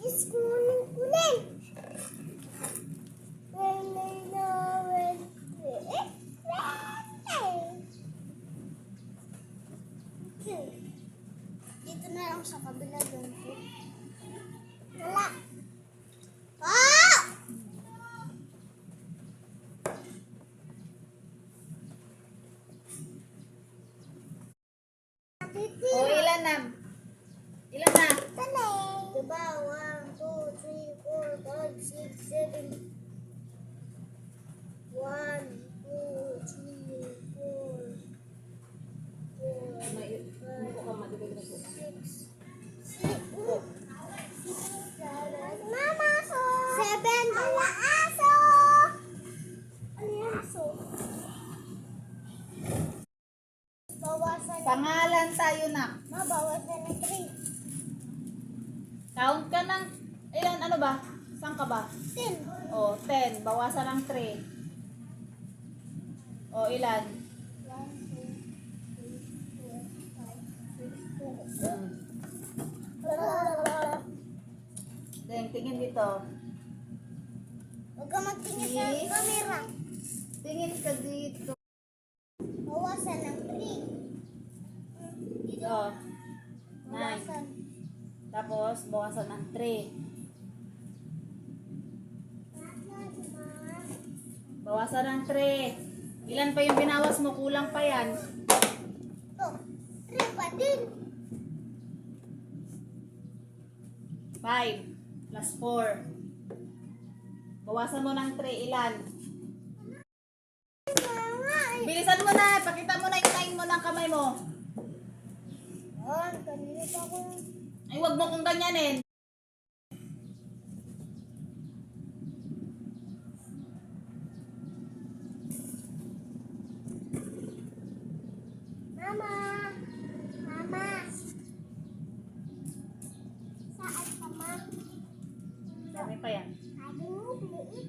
Is kuning-kuning. Dito na lang sa kabila doon. Wala. Ah! O, ilan na? Ilan na? Diba? 1, 2, 3, 4, 5, 6, 7. 1, 2, 3, 4, 4, May, hindi ko ka madulig na po. 6, 7. Mama, aso! 7. Wala aso! Ano yung aso? Bawasan. Pangalan tayo na. Bawasan na 3. Count ka ng, ilan, ano ba? Saan ka ba? 10. O, 10. Bawasan ng 3. O, ilan? 1, 2, 3, 4, 5, 6, 7. Deng, tingin dito. Huwag ka magtingin sa camera. Tingin ka dito. Bawasan ng 3. Dito. 9. Bawasan. Tapos, bawasan ng 3. Bawasan ng 3. Ilan pa yung binawas mo? Kulang pa yan. Ito. 3 pa din. 5 plus 4. Bawasan mo ng 3. Ilan? Bilisan mo na. Pakita mo na yung line mo ng kamay mo. Kanina pa ako. Ay, wag mo kong ganyanin. Mama. Mama. Saan ka, ma? Dami pa yan. Sabi mo, liit.